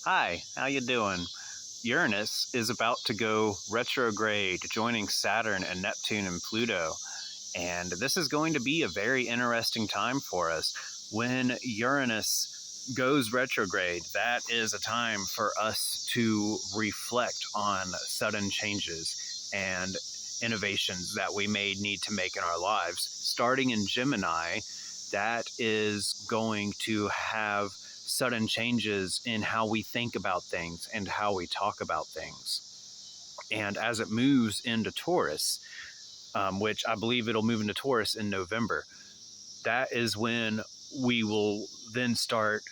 Hi, how you doing? Uranus is about to go retrograde, joining Saturn and Neptune and Pluto. And this is going to be a very interesting time for us. When Uranus goes retrograde, that is a time for us to reflect on sudden changes and innovations that we may need to make in our lives. Starting in Gemini, that is going to have sudden changes in how we think about things and how we talk about things. And as it moves into Taurus, which I believe it'll move into Taurus in November, that is when we will then start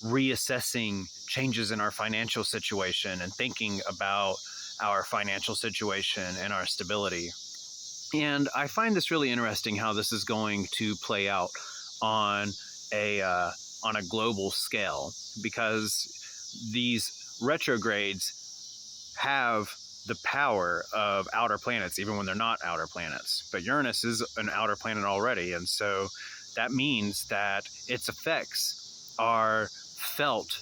reassessing changes in our financial situation and thinking about our financial situation and our stability. And I find this really interesting how this is going to play out on a global scale, because these retrogrades have the power of outer planets, even when they're not outer planets. But Uranus is an outer planet already, and so that means that its effects are felt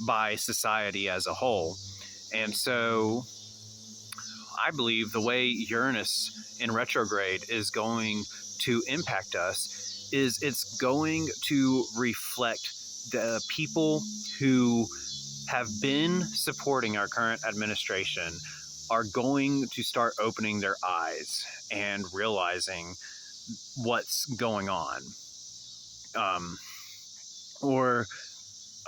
by society as a whole. And so I believe the way Uranus in retrograde is going to impact us is it's going to reflect the people who have been supporting our current administration are going to start opening their eyes and realizing what's going on. Or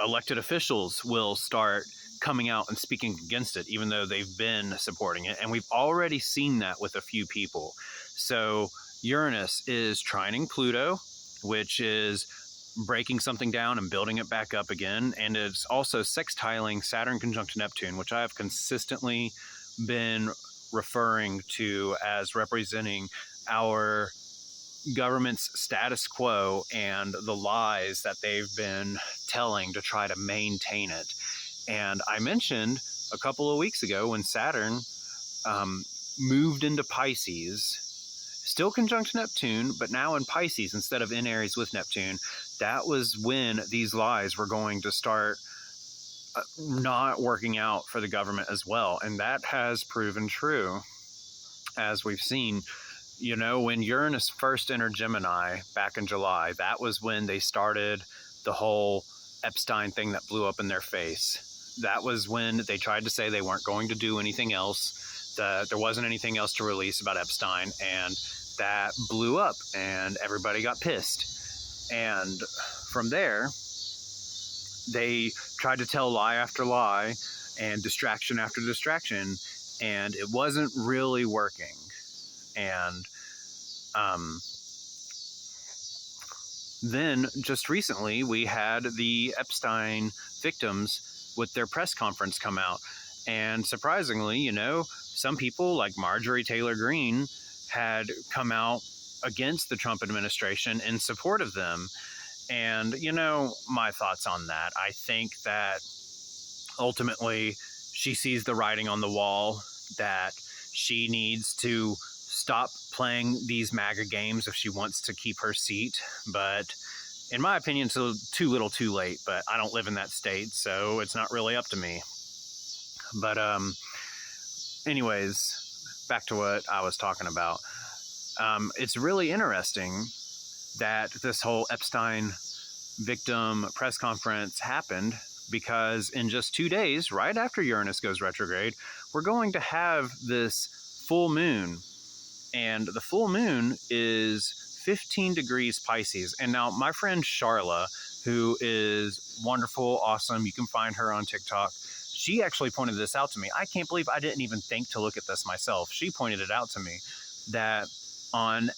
elected officials will start coming out and speaking against it, even though they've been supporting it. And we've already seen that with a few people. So Uranus is trining Pluto, which is breaking something down and building it back up again. And it's also sextiling Saturn conjunct Neptune, which I have consistently been referring to as representing our government's status quo and the lies that they've been telling to try to maintain it. And I mentioned a couple of weeks ago when Saturn moved into Pisces, still conjunct Neptune, but now in Pisces instead of in Aries with Neptune, that was when these lies were going to start not working out for the government as well. And that has proven true, as we've seen. You know, when Uranus first entered Gemini back in July, that was when they started the whole Epstein thing that blew up in their face. That was when they tried to say they weren't going to do anything else, that there wasn't anything else to release about Epstein, and that blew up and everybody got pissed. And from there, they tried to tell lie after lie and distraction after distraction, and it wasn't really working. And then just recently we had the Epstein victims with their press conference come out, and surprisingly, you know, some people like Marjorie Taylor Greene had come out against the Trump administration in support of them. And, you know, my thoughts on that, I think that ultimately she sees the writing on the wall, that she needs to stop playing these MAGA games if she wants to keep her seat. But in my opinion, it's too little too late, but I don't live in that state, so it's not really up to me. But anyways, back to what I was talking about. It's really interesting that this whole Epstein victim press conference happened, because in just 2 days, right after Uranus goes retrograde, we're going to have this full moon. And the full moon is 15 degrees Pisces. And now my friend Charla, who is wonderful, awesome, you can find her on TikTok, she actually pointed this out to me. I can't believe I didn't even think to look at this myself. She pointed it out to me that on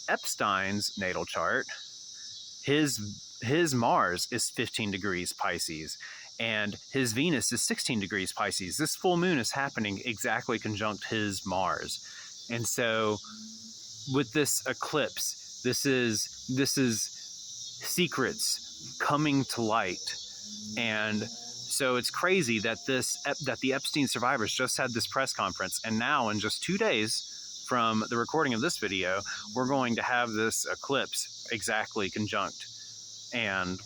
Epstein's natal chart, his Mars is 15 degrees Pisces and his Venus is 16 degrees Pisces. This full moon is happening exactly conjunct his Mars. And so with this eclipse, this is secrets coming to light. And so it's crazy that the Epstein survivors just had this press conference, and now in just 2 days from the recording of this video, we're going to have this eclipse exactly conjunct. And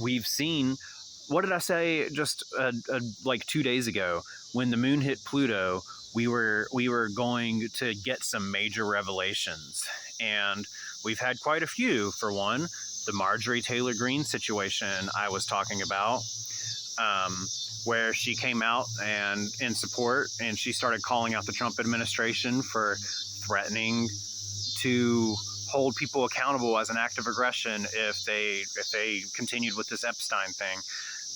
we've seen what did I say just like 2 days ago? When the moon hit Pluto, we were going to get some major revelations, and we've had quite a few. For one, the Marjorie Taylor Greene situation I was talking about, where she came out and in support, and she started calling out the Trump administration for threatening to hold people accountable as an act of aggression if they continued with this Epstein thing.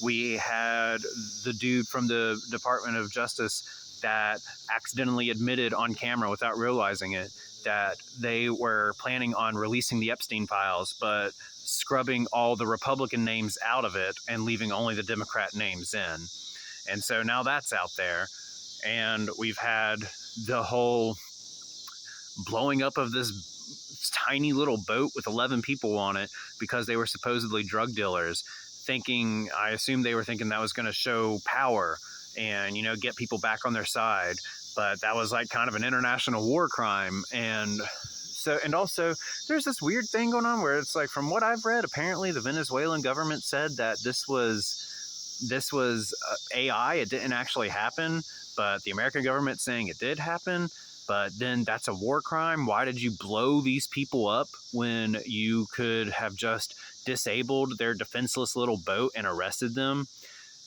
We had the dude from the Department of Justice that accidentally admitted on camera without realizing it that they were planning on releasing the Epstein files, but scrubbing all the Republican names out of it and leaving only the Democrat names in. And so now that's out there. And we've had the whole blowing up of this tiny little boat with 11 people on it because they were supposedly drug dealers, I assume they were thinking that was going to show power and, you know, get people back on their side. But that was like kind of an international war crime. And also there's this weird thing going on where it's like, from what I've read, apparently the Venezuelan government said that this was AI. It didn't actually happen, but the American government saying it did happen. But then that's a war crime. Why did you blow these people up when you could have just disabled their defenseless little boat and arrested them?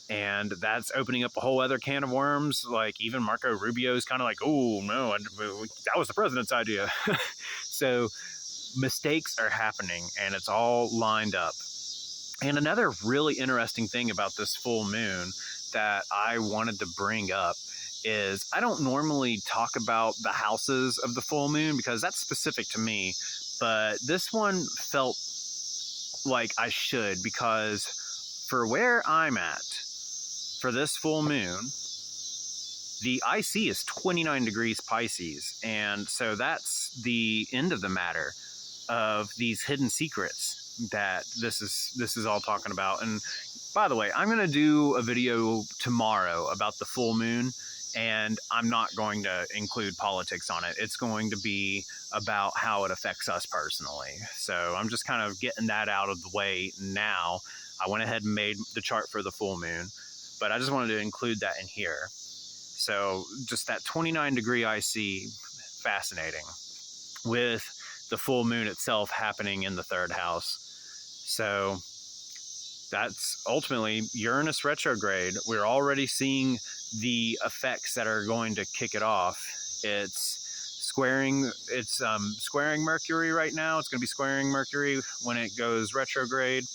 And that's opening up a whole other can of worms. Like, even Marco Rubio is kind of like, oh, no, that was the president's idea. So mistakes are happening, and it's all lined up. And another really interesting thing about this full moon that I wanted to bring up is I don't normally talk about the houses of the full moon because that's specific to me, but this one felt like I should, because for where I'm at for this full moon, the IC is 29 degrees Pisces, and so that's the end of the matter of these hidden secrets that this is all talking about. And by the way, I'm going to do a video tomorrow about the full moon, and I'm not going to include politics on it. It's going to be about how it affects us personally. So I'm just kind of getting that out of the way now. I went ahead and made the chart for the full moon, but I just wanted to include that in here. So just that 29 degree IC, fascinating, with the full moon itself happening in the third house. So that's ultimately Uranus retrograde. We're already seeing the effects that are going to kick it off. It's squaring Mercury right now. It's going to be squaring Mercury when it goes retrograde.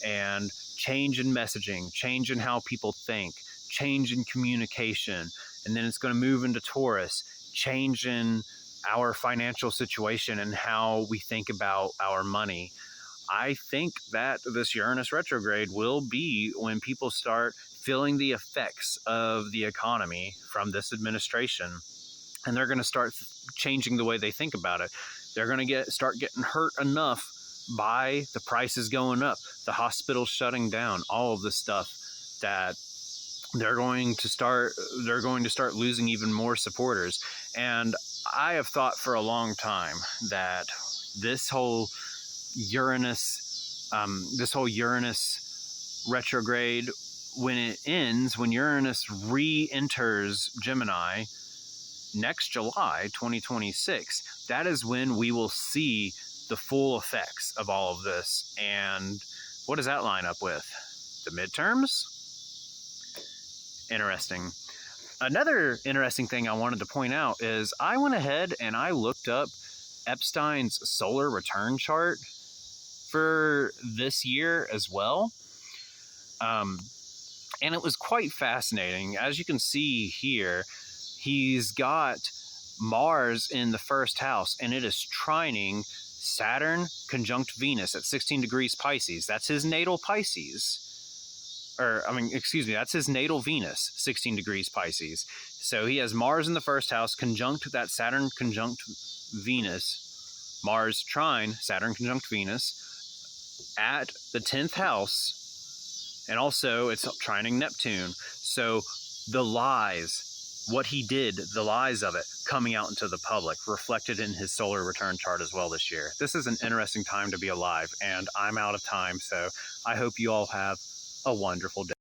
And change in messaging, change in how people think, change in communication. And then it's going to move into Taurus, change in our financial situation and how we think about our money. I think that this Uranus retrograde will be when people start feeling the effects of the economy from this administration, and they're going to start changing the way they think about it. They're going to start getting hurt enough by the prices going up, the hospitals shutting down, all of this stuff, that they're going to start losing even more supporters. And I have thought for a long time that this whole Uranus retrograde, when it ends, when Uranus re-enters Gemini next July 2026, that is when we will see the full effects of all of this. And what does that line up with? The midterms? Interesting. Another interesting thing I wanted to point out is I went ahead and I looked up Epstein's solar return chart for this year as well. And it was quite fascinating. As you can see here, he's got Mars in the first house, and it is trining Saturn conjunct Venus at 16 degrees Pisces. That's his natal Pisces. That's his natal Venus, 16 degrees Pisces. So he has Mars in the first house, conjunct that Saturn conjunct Venus, Mars trine Saturn conjunct Venus at the 10th house, and also it's trining Neptune. So the lies, what he did, the lies of it, coming out into the public, reflected in his solar return chart as well this year. This is an interesting time to be alive, and I'm out of time, so I hope you all have a wonderful day.